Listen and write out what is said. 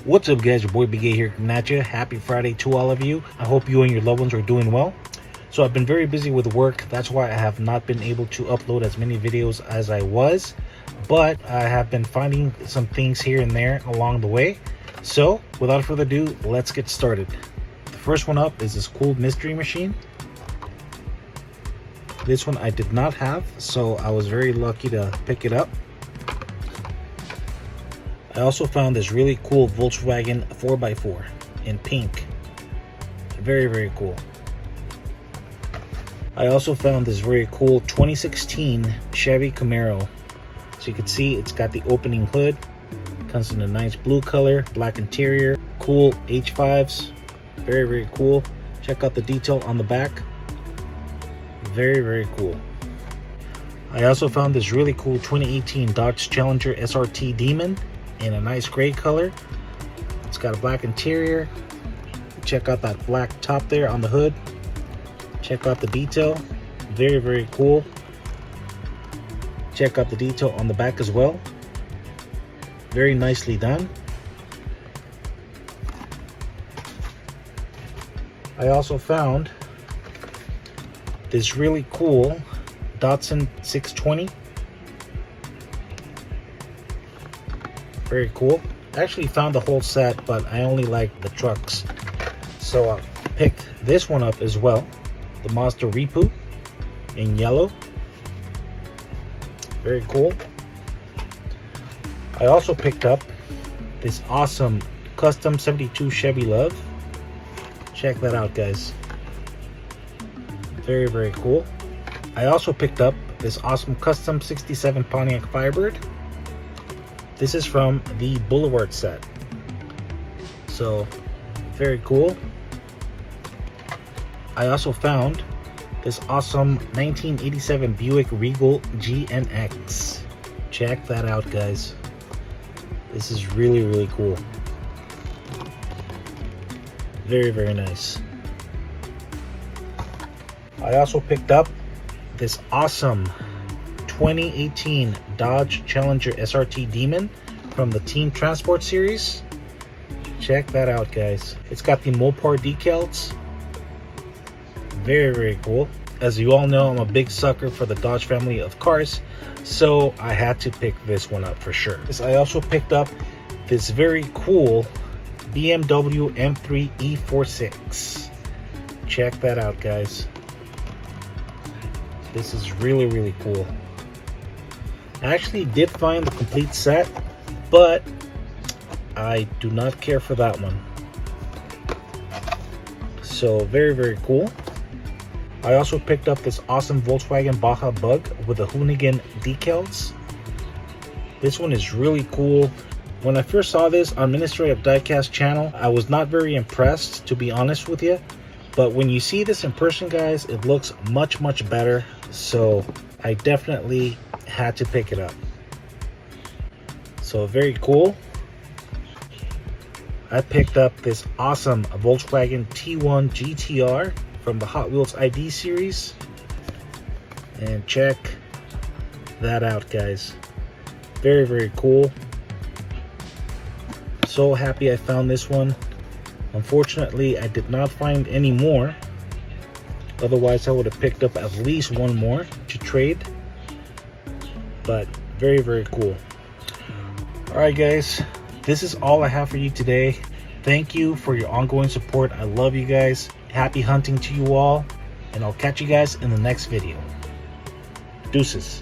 What's up, guys? Your boy Big A here coming at you. Happy Friday to all of you. I hope you and your loved ones are doing well. So I've been very busy with work. That's why I have not been able to upload as many videos as I was. But I have been finding some things here and there along the way. So without further ado, let's get started. The first one up is this cool mystery machine. This one I did not have, so I was very lucky to pick it up. I also found this really cool Volkswagen 4x4 in pink. Very, very cool. I also found this very cool 2016 Chevy Camaro. So you can see it's got the opening hood. Comes in a nice blue color, black interior, cool H5s. Very, very cool. Check out the detail on the back. Very, very cool. I also found this really cool 2018 Dodge Challenger SRT Demon in a nice gray color. It's got a black interior. Check out that black top there on the hood. Check out the detail. Very, very cool. Check out the detail on the back as well. Very nicely done. I also found this really cool Datsun 620. Very cool. I actually found the whole set, but I only like the trucks. So I picked this one up as well. The Mazda Repu in yellow. Very cool. I also picked up this awesome custom 72 Chevy Love. Check that out, guys. Very, very cool. I also picked up this awesome custom 67 Pontiac Firebird. This is from the Boulevard set. So, very cool. I also found this awesome 1987 Buick Regal GNX. Check that out, guys. This is really, really cool. Very, very nice. I also picked up this awesome 2018 Dodge Challenger SRT Demon from the Team Transport series. Check that out, guys. It's got the Mopar decals. Very, very cool. As you all know, I'm a big sucker for the Dodge family of cars, so I had to pick this one up for sure. I also picked up this very cool BMW M3 E46. Check that out, guys. This is really, really cool. I actually did find the complete set, but I do not care for that one. So very, very cool. I also picked up this awesome Volkswagen Baja Bug with the Hoonigan decals. This one is really cool. When I first saw this on Ministry of Diecast channel, I was not very impressed, to be honest with you. But when you see this in person, guys, it looks much, much better. So I definitely had to pick it up. So very cool. I picked up this awesome Volkswagen T1 GTR from the Hot Wheels ID series. And check that out, guys. Very, very cool. So happy I found this one. Unfortunately, I did not find any more. Otherwise, I would have picked up at least one more to trade. But very, very cool. Alright, guys. This is all I have for you today. Thank you for your ongoing support. I love you guys. Happy hunting to you all. And I'll catch you guys in the next video. Deuces.